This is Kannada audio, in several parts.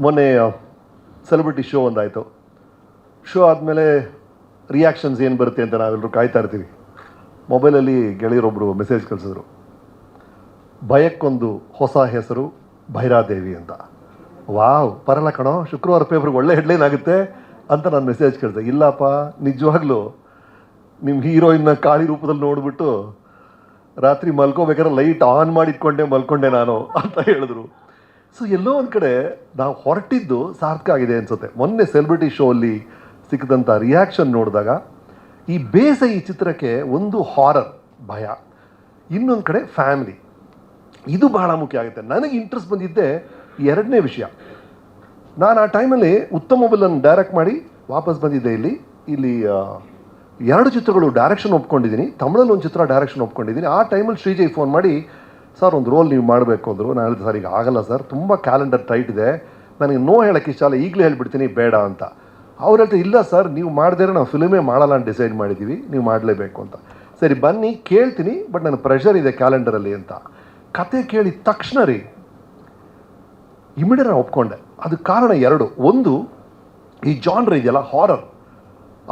ಮೊನ್ನೆ ಸೆಲೆಬ್ರಿಟಿ ಶೋ ಒಂದಾಯಿತು. ಶೋ ಆದಮೇಲೆ ರಿಯಾಕ್ಷನ್ಸ್ ಏನು ಬರುತ್ತೆ ಅಂತ ನಾವೆಲ್ಲರೂ ಕಾಯ್ತಾ ಇರ್ತೀವಿ. ಮೊಬೈಲಲ್ಲಿ ಗೆಳೆಯರೊಬ್ಬರು ಮೆಸೇಜ್ ಕಳಿಸಿದ್ರು, ಭಯಕ್ಕೊಂದು ಹೊಸ ಹೆಸರು ಭೈರಾದೇವಿ ಅಂತ. ವಾವ್, ಪರಲ್ಲ ಕಣೋ, ಶುಕ್ರವಾರ ಪೇಪರ್ಗೆ ಒಳ್ಳೆ ಹೆಡ್ಲೈನ್ ಆಗುತ್ತೆ ಅಂತ ನಾನು ಮೆಸೇಜ್ ಕಳಿಸಿದೆ. ಇಲ್ಲಪ್ಪ, ನಿಜವಾಗ್ಲೂ ನಿಮ್ಮ ಹೀರೋಯಿನ್ನ ಕಾಳಿ ರೂಪದಲ್ಲಿ ನೋಡಿಬಿಟ್ಟು ರಾತ್ರಿ ಮಲ್ಕೋಬೇಕಾದ್ರೆ ಲೈಟ್ ಆನ್ ಮಾಡಿಟ್ಕೊಂಡೆ ಮಲ್ಕೊಂಡೆ ನಾನು ಅಂತ ಹೇಳಿದ್ರು. ಸೊ ಎಲ್ಲೋ ಒಂದು ಕಡೆ ನಾವು ಹೊರಟಿದ್ದು ಸಾರ್ಥಕ ಆಗಿದೆ ಅನಿಸುತ್ತೆ. ಮೊನ್ನೆ ಸೆಲೆಬ್ರಿಟಿ ಶೋ ಅಲ್ಲಿ ಸಿಕ್ಕಿದಂಥ ರಿಯಾಕ್ಷನ್ ನೋಡಿದಾಗ ಈ ಈ ಚಿತ್ರಕ್ಕೆ ಒಂದು ಹಾರರ್ ಭಯ, ಇನ್ನೊಂದು ಕಡೆ ಫ್ಯಾಮಿಲಿ, ಇದು ಬಹಳ ಮುಖ್ಯ ಆಗುತ್ತೆ. ನನಗೆ ಇಂಟ್ರೆಸ್ಟ್ ಬಂದಿದ್ದೆ ಎರಡನೇ ವಿಷಯ. ನಾನು ಆ ಟೈಮಲ್ಲಿ ಉತ್ತಮ ಮೊಬೈಲನ್ನು ಡೈರೆಕ್ಟ್ ಮಾಡಿ ವಾಪಸ್ ಬಂದಿದ್ದೆ. ಇಲ್ಲಿ 2 ಚಿತ್ರಗಳು ಡೈರೆಕ್ಷನ್ ಒಪ್ಕೊಂಡಿದ್ದೀನಿ. ತಮಿಳಲ್ಲಿ ಒಂದು ಚಿತ್ರ ಡೈರೆಕ್ಷನ್ ಒಪ್ಕೊಂಡಿದ್ದೀನಿ. ಆ ಟೈಮಲ್ಲಿ ಶ್ರೀಜಯ್ ಫೋನ್ ಮಾಡಿ, ಸರ್ ಒಂದು ರೋಲ್ ನೀವು ಮಾಡಬೇಕು ಅಂದರು. ನಾನು ಹೇಳಿದೆ, ಸರ್ ಈಗ ಆಗಲ್ಲ ಸರ್, ತುಂಬ ಕ್ಯಾಲೆಂಡರ್ ಟೈಟ್ ಇದೆ, ನನಗೆ ಹೇಳೋಕ್ಕೆ ಇಷ್ಟ ಅಲ್ಲ, ಈಗಲೇ ಹೇಳ್ಬಿಡ್ತೀನಿ ಬೇಡ ಅಂತ. ಅವ್ರು ಹೇಳ್ತಾರೆ, ಇಲ್ಲ ಸರ್ ನೀವು ಮಾಡಿದ್ರೆ ನಾವು ಫಿಲ್ಮೇ ಮಾಡಲ್ಲ ಅಂತ ಡಿಸೈಡ್ ಮಾಡಿದ್ದೀವಿ, ನೀವು ಮಾಡಲೇಬೇಕು ಅಂತ. ಸರಿ ಬನ್ನಿ ಕೇಳ್ತೀನಿ, ಬಟ್ ನನಗೆ ಪ್ರೆಷರ್ ಇದೆ ಕ್ಯಾಲೆಂಡರಲ್ಲಿ ಅಂತ. ಕತೆ ಕೇಳಿದ ತಕ್ಷಣ ರೀ ಇಮಿಡಿಯೇಟ್ ನಾನು ಒಪ್ಕೊಂಡೆ. ಅದಕ್ಕೆ ಕಾರಣ 2. ಒಂದು, ಈ ಜಾನ್ರ್ ಇದೆಯಲ್ಲ ಹಾರರ್,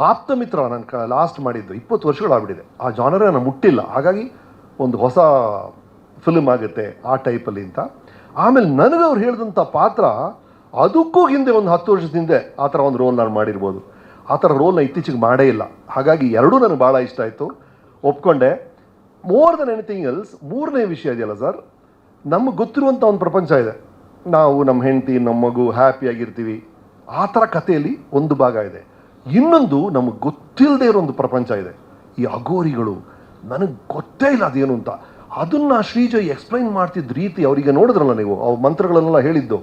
ಆಪ್ತಮಿತ್ರ ನಾನು ಲಾಸ್ಟ್ ಮಾಡಿದ್ದು 20 ವರ್ಷಗಳಾಗ್ಬಿಟ್ಟಿದೆ. ಆ ಜಾನರೇ ನಾನು ಮುಟ್ಟಿಲ್ಲ, ಹಾಗಾಗಿ ಒಂದು ಹೊಸ ಫಿಲ್ಮ್ ಆಗುತ್ತೆ ಆ ಟೈಪಲ್ಲಿ ಅಂತ. ಆಮೇಲೆ ನನಗೆ ಅವ್ರು ಹೇಳಿದಂಥ ಪಾತ್ರ ಅದಕ್ಕೂ ಹಿಂದೆ ಒಂದು 10 ವರ್ಷದ ಹಿಂದೆ ಆ ಥರ ಒಂದು ರೋಲ್ ನಾನು ಮಾಡಿರ್ಬೋದು. ಆ ಥರ ರೋಲ್ನ ಇತ್ತೀಚೆಗೆ ಮಾಡೇ ಇಲ್ಲ. ಹಾಗಾಗಿ ಎರಡೂ ನನಗೆ ಭಾಳ ಇಷ್ಟ ಆಯಿತು, ಒಪ್ಕೊಂಡೆ. ಮೋರ್ ದೆನ್ ಎನಿಥಿಂಗ್ ಎಲ್ಸ್, 3ನೇ ವಿಷಯ ಇದೆಯಲ್ಲ ಸರ್, ನಮಗೆ ಗೊತ್ತಿರುವಂಥ ಒಂದು ಪ್ರಪಂಚ ಇದೆ. ನಾವು ನಮ್ಮ ಹೆಂಡತಿ ನಮ್ಮ ಮಗು ಹ್ಯಾಪಿಯಾಗಿರ್ತೀವಿ, ಆ ಥರ ಕಥೆಯಲ್ಲಿ ಒಂದು ಭಾಗ ಇದೆ. ಇನ್ನೊಂದು ನಮಗೆ ಗೊತ್ತಿಲ್ಲದೆ ಇರೋ ಒಂದು ಪ್ರಪಂಚ ಇದೆ, ಈ ಅಘೋರಿಗಳು. ನನಗೆ ಗೊತ್ತೇ ಇಲ್ಲ ಅದೇನು ಅಂತ. ಅದನ್ನು ಶ್ರೀಜಯ್ ಎಕ್ಸ್ಪ್ಲೈನ್ ಮಾಡ್ತಿದ್ದ ರೀತಿ, ಅವರಿಗೆ ನೋಡಿದ್ರಲ್ಲ ನೀವು, ಅವ್ರ ಮಂತ್ರಗಳನ್ನೆಲ್ಲ ಹೇಳಿದ್ದು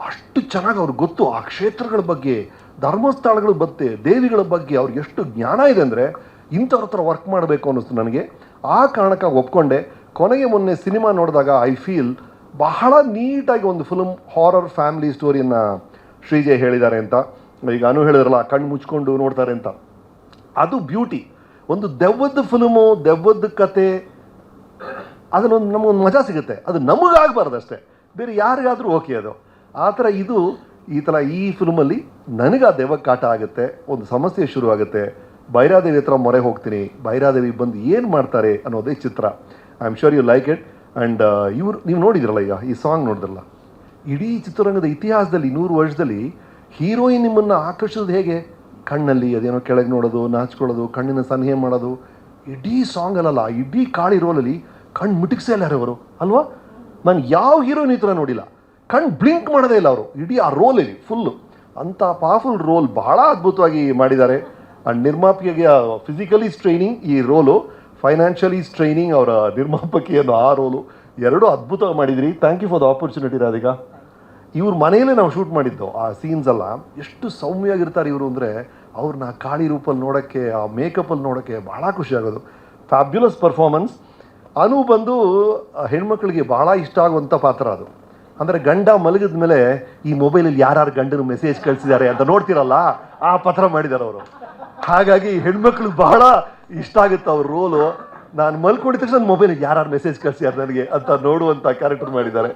ಅಷ್ಟು ಚೆನ್ನಾಗಿ ಅವ್ರಿಗೆ ಗೊತ್ತು. ಆ ಕ್ಷೇತ್ರಗಳ ಬಗ್ಗೆ, ಧರ್ಮಸ್ಥಳಗಳ ಬಗ್ಗೆ, ದೇವಿಗಳ ಬಗ್ಗೆ ಅವ್ರಿಗೆ ಎಷ್ಟು ಜ್ಞಾನ ಇದೆ ಅಂದರೆ ಇಂಥವ್ರ ಹತ್ರ ವರ್ಕ್ ಮಾಡಬೇಕು ಅನ್ನಿಸ್ತು ನನಗೆ. ಆ ಕಾರಣಕ್ಕಾಗಿ ಒಪ್ಕೊಂಡೆ. ಕೊನೆಗೆ ಮೊನ್ನೆ ಸಿನಿಮಾ ನೋಡಿದಾಗ ಐ ಫೀಲ್ ಬಹಳ ನೀಟಾಗಿ ಒಂದು ಫಿಲ್ಮ್ ಹಾರರ್ ಫ್ಯಾಮಿಲಿ ಸ್ಟೋರಿಯನ್ನು ಶ್ರೀಜಯ್ ಹೇಳಿದ್ದಾರೆ ಅಂತ. ಈಗ ಹೇಳಿದ್ರಲ್ಲ, ಕಣ್ಣು ಮುಚ್ಕೊಂಡು ನೋಡ್ತಾರೆ ಅಂತ, ಅದು ಬ್ಯೂಟಿ. ಒಂದು ದೆವ್ವದ ಫಿಲ್ಮು, ದೆವ್ವದ ಕತೆ, ಅದನ್ನೊಂದು ನಮಗೊಂದು ಮಜಾ ಸಿಗುತ್ತೆ. ಅದು ನಮಗಾಗಬಾರ್ದು ಅಷ್ಟೇ, ಬೇರೆ ಯಾರಿಗಾದರೂ ಓಕೆ ಅದು. ಆ ಥರ ಇದು ಈ ಫಿಲ್ಮಲ್ಲಿ ನನಗೆ ಆ ದೆವ್ವ ಕಾಟ ಆಗುತ್ತೆ, ಒಂದು ಸಮಸ್ಯೆ ಶುರು ಆಗುತ್ತೆ. ಭೈರಾದೇವಿ ಹತ್ರ ಮೊರೆ ಹೋಗ್ತೀನಿ, ಭೈರಾದೇವಿ ಬಂದು ಏನು ಮಾಡ್ತಾರೆ ಅನ್ನೋದೇ ಚಿತ್ರ. I am sure you like it. And ನೀವು ನೋಡಿದ್ರಲ್ಲ, ಈಗ ಈ ಸಾಂಗ್ ನೋಡಿದ್ರಲ್ಲ, ಇಡೀ ಚಿತ್ರರಂಗದ ಇತಿಹಾಸದಲ್ಲಿ 100 ವರ್ಷದಲ್ಲಿ ಹೀರೋಯಿನ್ ನಿಮ್ಮನ್ನು ಆಕರ್ಷಿಸೋದು ಹೇಗೆ? ಕಣ್ಣಲ್ಲಿ ಅದೇನೋ ಕೆಳಗೆ ನೋಡೋದು, ನಾಚ್ಕೊಳ್ಳೋದು, ಕಣ್ಣಿನ ಸನ್ಹೆ ಮಾಡೋದು. ಇಡೀ ಸಾಂಗಲ್ಲ, ಇಡೀ ಕಾಳಿ ರೋಲಲ್ಲಿ ಕಣ್ಣು ಮಿಟಿಕ್ಸೇ ಇಲ್ಲ ಅವರು, ಅಲ್ವಾ? ನಾನು ಯಾವ ಹೀರೋಯಿನ್ ಈ ಥರ ನೋಡಿಲ್ಲ, ಕಣ್ಣು ಬ್ಲಿಂಕ್ ಮಾಡೋದೇ ಇಲ್ಲ ಅವರು ಇಡೀ ಆ ರೋಲಲ್ಲಿ ಫುಲ್ಲು. ಅಂಥ ಪವರ್ಫುಲ್ ರೋಲ್ ಬಹಳ ಅದ್ಭುತವಾಗಿ ಮಾಡಿದ್ದಾರೆ. ಆ್ಯಂಡ್ ನಿರ್ಮಾಪಕಿಗೆ ಫಿಸಿಕಲಿ ಸ್ಟ್ರೈನಿಂಗ್ ಈ ರೋಲು, ಫೈನಾನ್ಷಿಯಲಿ ಸ್ಟ್ರೈನಿಂಗ್ ಅವರ ನಿರ್ಮಾಪಕಿಯನ್ನು ಆ ರೋಲು, ಎರಡೂ ಅದ್ಭುತವಾಗಿ ಮಾಡಿದ್ರಿ. Thank you for the opportunity Radhika. ಇವ್ರ ಮನೆಯಲ್ಲೇ ನಾವು ಶೂಟ್ ಮಾಡಿದ್ದು ಆ ಸೀನ್ಸ್ ಎಲ್ಲ. ಎಷ್ಟು ಸೌಮ್ಯವಾಗಿರ್ತಾರೆ ಇವರು ಅಂದರೆ, ಅವ್ರನ್ನ ಕಾಳಿ ರೂಪಲ್ಲಿ ನೋಡೋಕ್ಕೆ, ಆ ಮೇಕಪ್ಪಲ್ಲಿ ನೋಡೋಕ್ಕೆ ಭಾಳ ಖುಷಿಯಾಗೋದು. Fabulous performance. ಅನು ಬಂದು ಹೆಣ್ಮಕ್ಳಿಗೆ ಭಾಳ ಇಷ್ಟ ಆಗುವಂಥ ಪಾತ್ರ ಅದು. ಅಂದರೆ ಗಂಡ ಮಲಗಿದ ಮೇಲೆ ಈ ಮೊಬೈಲಲ್ಲಿ ಯಾರು ಗಂಡನ ಮೆಸೇಜ್ ಕಳಿಸಿದ್ದಾರೆ ಅಂತ ನೋಡ್ತಿರಲ್ಲ, ಆ ಪಾತ್ರ ಮಾಡಿದ್ದಾರೆ ಅವರು. ಹಾಗಾಗಿ ಹೆಣ್ಮಕ್ಳಿಗೆ ಬಹಳ ಇಷ್ಟ ಆಗುತ್ತೆ ಅವ್ರ ರೋಲು. ನಾನು ಮಲ್ಕೊಂಡಿದ ತಕ್ಷಣ ಮೊಬೈಲಿಗೆ ಯಾರು ಮೆಸೇಜ್ ಕಳಿಸಿದ್ದಾರೆ ನನಗೆ ಅಂತ ನೋಡುವಂಥ ಕ್ಯಾರೆಕ್ಟರ್ ಮಾಡಿದ್ದಾರೆ.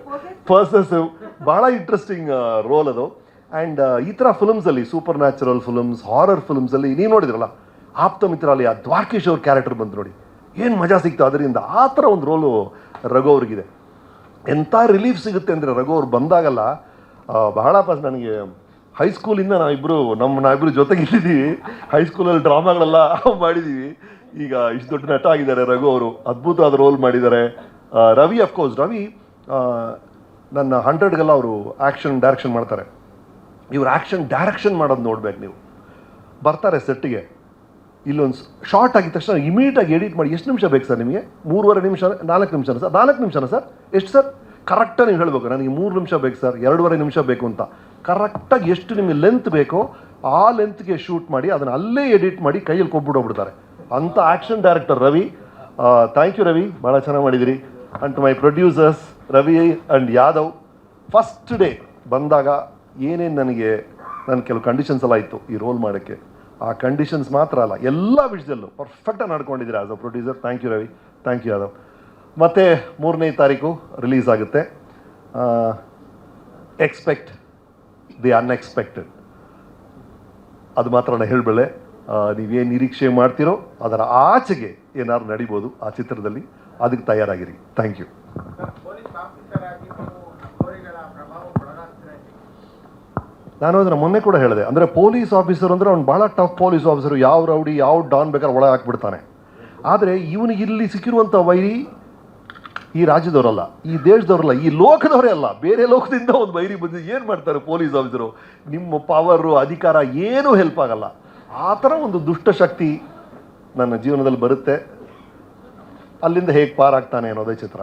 ಪರ್ಸಸಿವ್, ಭಾಳ ಇಂಟ್ರೆಸ್ಟಿಂಗ್ ರೋಲ್ ಅದು. ಆ್ಯಂಡ್ ಈ ಥರ ಫಿಲ್ಮ್ಸಲ್ಲಿ, ಸೂಪರ್ ನ್ಯಾಚುರಲ್ ಫಿಲ್ಮ್ಸ್, ಹಾರರ್ ಫಿಲ್ಮ್ಸಲ್ಲಿ ನೀವು ನೋಡಿದ್ರಲ್ಲ, ಆಪ್ತಮಿತ್ರ ಅಲ್ಲಿ ಆ ದ್ವಾರಕೀಶ್ ಅವ್ರ ಕ್ಯಾರೆಕ್ಟರ್ ಬಂತು ನೋಡಿ, ಏನು ಮಜಾ ಸಿಕ್ತು ಅದರಿಂದ. ಆ ಥರ ಒಂದು ರೋಲು ರಘು ಅವ್ರಿಗಿದೆ. ಎಂಥ ರಿಲೀಫ್ ಸಿಗುತ್ತೆ ಅಂದರೆ ರಘು ಅವ್ರು ಬಂದಾಗಲ್ಲ ಬಹಳ ನನಗೆ ಹೈಸ್ಕೂಲಿಂದ ನಾವಿಬ್ಬರು ಜೊತೆಗಿದ್ದೀವಿ. ಹೈಸ್ಕೂಲಲ್ಲಿ ಡ್ರಾಮಾಗಳೆಲ್ಲ ಮಾಡಿದ್ದೀವಿ. ಈಗ ಇಷ್ಟು ದೊಡ್ಡ ನಟ ಆಗಿದ್ದಾರೆ ರಘು ಅವರು, ಅದ್ಭುತವಾದ ರೋಲ್ ಮಾಡಿದ್ದಾರೆ. ರವಿ ಅಫ್ಕೋರ್ಸ್, ರವಿ ನನ್ನ 100ಗೆಲ್ಲ ಅವರು ಆ್ಯಕ್ಷನ್ ಡೈರೆಕ್ಷನ್ ಮಾಡ್ತಾರೆ. ಇವ್ರು ಆ್ಯಕ್ಷನ್ ಡೈರೆಕ್ಷನ್ ಮಾಡೋದು ನೋಡ್ಬೇಕು ನೀವು. ಬರ್ತಾರೆ ಸೆಟ್ಟಿಗೆ, ಇಲ್ಲೊಂದು ಶಾರ್ಟ್ ಆಗಿದ ತಕ್ಷಣ ಇಮಿಡಿಯೇಟಾಗಿ ಎಡಿಟ್ ಮಾಡಿ, ಎಷ್ಟು ನಿಮಿಷ ಬೇಕು ಸರ್ ನಿಮಗೆ? 3.5 ನಿಮಿಷ, 4 ನಿಮಿಷನ ಸರ್? 4 ನಿಮಿಷನ ಸರ್? ಎಷ್ಟು ಸರ್? ಕರೆಕ್ಟಾಗಿ ನೀವು ಹೇಳಬೇಕು, ನನಗೆ 3 ನಿಮಿಷ ಬೇಕು ಸರ್, 2.5 ನಿಮಿಷ ಬೇಕು ಅಂತ. ಕರೆಕ್ಟಾಗಿ ಎಷ್ಟು ನಿಮಗೆ ಲೆಂತ್ ಬೇಕೋ ಆ ಲೆಂತ್ಗೆ ಶೂಟ್ ಮಾಡಿ ಅದನ್ನು ಅಲ್ಲೇ ಎಡಿಟ್ ಮಾಡಿ ಕೈಯಲ್ಲಿ ಕೊಟ್ಬಿಡೋಗ್ಬಿಡ್ತಾರೆ. ಅಂಥ action director Ravi. Thank you Ravi, ಭಾಳ ಚೆನ್ನಾಗಿ ಮಾಡಿದಿರಿ. And to my producers Ravi and Yadav, first day ಬಂದಾಗ ಏನೇನು ನನ್ನ ಕೆಲವು ಕಂಡೀಷನ್ಸ್ ಎಲ್ಲ ಇತ್ತು ಈ ರೋಲ್ ಮಾಡೋಕ್ಕೆ. ಆ ಕಂಡೀಷನ್ಸ್ ಮಾತ್ರ ಅಲ್ಲ, ಎಲ್ಲ ವಿಷಯದಲ್ಲೂ ಪರ್ಫೆಕ್ಟಾಗಿ ನಡ್ಕೊಂಡಿದ್ದೀರಾ as a producer. Thank you Ravi, thank you Yadav. ಮತ್ತು 3ನೇ ತಾರೀಕು ರಿಲೀಸ್ ಆಗುತ್ತೆ. Expect the unexpected. ಅದು ಮಾತ್ರ ನಾನು ಹೇಳಬಲ್ಲೆ. ನೀವೇನು ನಿರೀಕ್ಷೆ ಮಾಡ್ತೀರೋ ಅದರ ಆಚೆಗೆ ಏನಾದ್ರು ನಡಿಬೋದು ಆ ಚಿತ್ರದಲ್ಲಿ. ಅದಕ್ಕೆ ತಯಾರಾಗಿರಿ. Thank you. ನಾನು ಅದನ್ನು ಮೊನ್ನೆ ಕೂಡ ಹೇಳಿದೆ. ಅಂದರೆ ಪೊಲೀಸ್ ಆಫೀಸರ್ ಅಂದರೆ ಅವ್ನು ಭಾಳ ಟಫ್ ಪೊಲೀಸ್ ಆಫೀಸರು. ಯಾವ ರೌಡಿ ಯಾವ ಡಾನ್ ಬೇಕಾದ್ರೆ ಒಳಗೆ ಹಾಕ್ಬಿಡ್ತಾನೆ. ಆದರೆ ಇವನಿಗೆ ಇಲ್ಲಿ ಸಿಕ್ಕಿರುವಂಥ ವೈರಿ ಈ ರಾಜ್ಯದವರಲ್ಲ, ಈ ದೇಶದವರಲ್ಲ, ಈ ಲೋಕದವರೇ ಅಲ್ಲ, ಬೇರೆ ಲೋಕದಿಂದ ಒಂದು ವೈರಿ ಬಂದು ಏನು ಮಾಡ್ತಾರೆ ಪೊಲೀಸ್ ಆಫೀಸರು? ನಿಮ್ಮ ಪವರು ಅಧಿಕಾರ ಏನೂ ಹೆಲ್ಪ್ ಆಗಲ್ಲ. ಆ ಥರ ಒಂದು ದುಷ್ಟಶಕ್ತಿ ನನ್ನ ಜೀವನದಲ್ಲಿ ಬರುತ್ತೆ. ಅಲ್ಲಿಂದ ಹೇಗೆ ಪಾರಾಗ್ತಾನೆ ಅನ್ನೋದೇ ಚಿತ್ರ.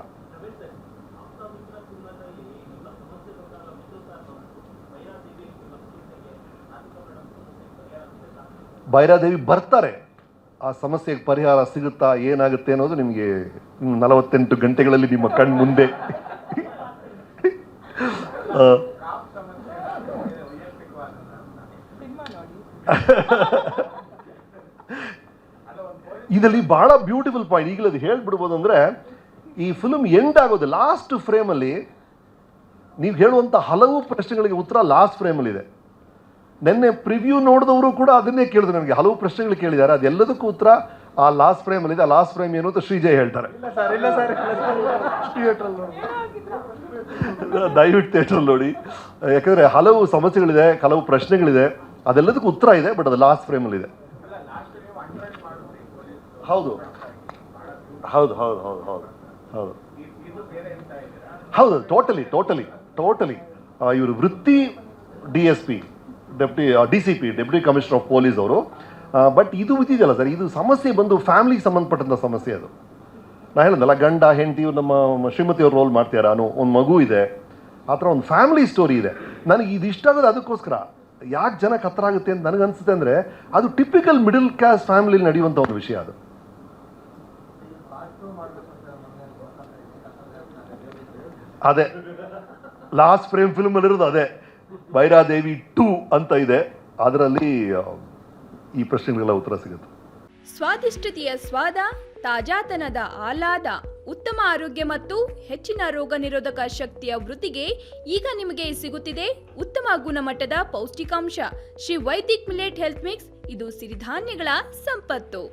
ಭೈರಾದೇವಿ ಬರ್ತಾರೆ. ಆ ಸಮಸ್ಯೆಗೆ ಪರಿಹಾರ ಸಿಗುತ್ತಾ ಏನಾಗುತ್ತೆ ಅನ್ನೋದು ನಿಮಗೆ 48 ಗಂಟೆಗಳಲ್ಲಿ ನಿಮ್ಮ ಕಣ್ಣು ಮುಂದೆ. ಇದರಲ್ಲಿ ಬಹಳ ಬ್ಯೂಟಿಫುಲ್ ಪಾಯಿಂಟ್ ಈಗಲೇ ಅದು ಹೇಳ್ಬಿಡ್ಬೋದು. ಅಂದರೆ ಈ ಫಿಲ್ಮ್ ಎಂಡ್ ಆಗೋದು ಲಾಸ್ಟ್ ಫ್ರೇಮಲ್ಲಿ. ನೀವು ಹೇಳುವಂಥ ಹಲವು ಪ್ರಶ್ನೆಗಳಿಗೆ ಉತ್ತರ ಲಾಸ್ಟ್ ಫ್ರೇಮಲ್ಲಿ ಇದೆ. ನೆನ್ನೆ ಪ್ರಿವ್ಯೂ ನೋಡಿದವರು ಕೂಡ ಅದನ್ನೇ ಕೇಳಿದ್ರು. ನನಗೆ ಹಲವು ಪ್ರಶ್ನೆಗಳು ಕೇಳಿದ್ದಾರೆ, ಅದೆಲ್ಲದಕ್ಕೂ ಉತ್ತರ ಆ ಲಾಸ್ಟ್ ಫ್ರೇಮಲ್ಲಿ ಇದೆ. ಆ ಲಾಸ್ಟ್ ಫ್ರೇಮ್ ಏನು ಅಂತ ಶ್ರೀಜಯ್ ಹೇಳ್ತಾರೆ. ದಯವಿಟ್ಟು ಥಿಯೇಟ್ರಲ್ಲಿ ನೋಡಿ. ಯಾಕಂದರೆ ಹಲವು ಸಮಸ್ಯೆಗಳಿದೆ, ಹಲವು ಪ್ರಶ್ನೆಗಳಿದೆ, ಅದೆಲ್ಲದಕ್ಕೂ ಉತ್ತರ ಇದೆ. ಬಟ್ ಅದು ಲಾಸ್ಟ್ ಫ್ರೇಮಲ್ಲಿ ಇದೆ. ಹೌದು ಹೌದು ಹೌದು ಹೌದು ಹೌದು ಹೌದು ಹೌದು ಟೋಟಲಿ ಇವರು ವೃತ್ತಿ DSP DCP deputy commissioner of police ಅವರು. ಬಟ್ ಇದು ಇದೆಯಲ್ಲ ಸರ್, ಇದು ಸಮಸ್ಯೆ ಬಂದು ಫ್ಯಾಮಿಲಿಗೆ ಸಂಬಂಧಪಟ್ಟಂಥ ಸಮಸ್ಯೆ. ಅದು ನಾ ಹೇಳಿದ್ನಲ್ಲ, ಗಂಡ ಹೆಂಡತಿ ನಮ್ಮ ಶ್ರೀಮತಿ ಅವ್ರು ರೋಲ್ ಮಾಡ್ತೀರಾ, ಒಂದು ಮಗು ಇದೆ, ಆ ಥರ ಒಂದು ಫ್ಯಾಮಿಲಿ ಸ್ಟೋರಿ ಇದೆ. ನನಗೆ ಇದು ಇಷ್ಟ ಆಗೋದು ಅದಕ್ಕೋಸ್ಕರ. ಯಾಕೆ ಜನಕ್ಕೆ ಹತ್ರ ಆಗುತ್ತೆ ಅಂತ ನನಗನ್ಸುತ್ತೆ ಅಂದರೆ, ಅದು ಟಿಪಿಕಲ್ ಮಿಡಲ್ ಕ್ಲಾಸ್ ಫ್ಯಾಮಿಲಿಲಿ ನಡೆಯುವಂಥ ಒಂದು ವಿಷಯ. ಅದು ಅದೇ ಲಾಸ್ಟ್ ಫ್ರೇಮ್ ಫಿಲ್ಮಲ್ಲಿರೋದು ಅದೇ. ಭೈರಾದೇವಿ 2 ಅಂತ ಇದೆ, ಅದರಲ್ಲಿ ಈ ಪ್ರಶ್ನೆಗಳಿಗೆಲ್ಲ ಉತ್ತರ ಸಿಗುತ್ತೆ. ಸ್ವಾದಿಷ್ಟತೆಯ ಸ್ವಾದ, ತಾಜಾತನದ ಆಹ್ಲಾದ, ಉತ್ತಮ ಆರೋಗ್ಯ ಮತ್ತು ಹೆಚ್ಚಿನ ರೋಗ ನಿರೋಧಕ ಶಕ್ತಿಯ ವೃದ್ಧಿಗೆ ಈಗ ನಿಮಗೆ ಸಿಗುತ್ತಿದೆ ಉತ್ತಮ ಗುಣಮಟ್ಟದ ಪೌಷ್ಟಿಕಾಂಶ Shri Vaidik millet health mix. ಇದು ಸಿರಿಧಾನ್ಯಗಳ ಸಂಪತ್ತು.